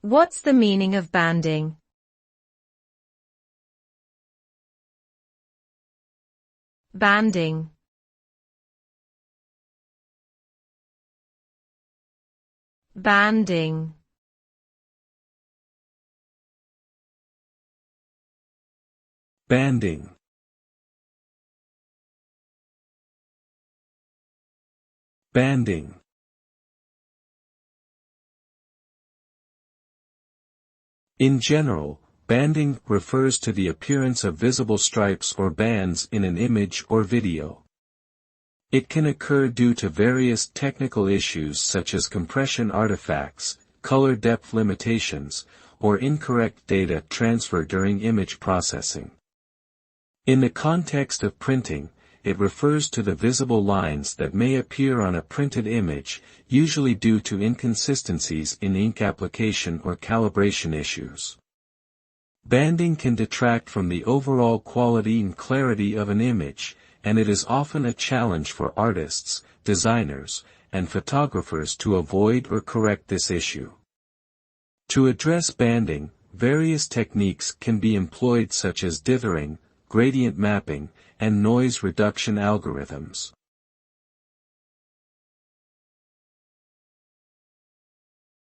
What's the meaning of banding? Banding. Banding. Banding. Banding. In general, banding refers to the appearance of visible stripes or bands in an image or video. It can occur due to various technical issues such as compression artifacts, color depth limitations, or incorrect data transfer during image processing. In the context of printing, it refers to the visible lines that may appear on a printed image, usually due to inconsistencies in ink application or calibration issues. Banding can detract from the overall quality and clarity of an image, and it is often a challenge for artists, designers, and photographers to avoid or correct this issue. To address banding, various techniques can be employed such as dithering, gradient mapping, and noise reduction algorithms.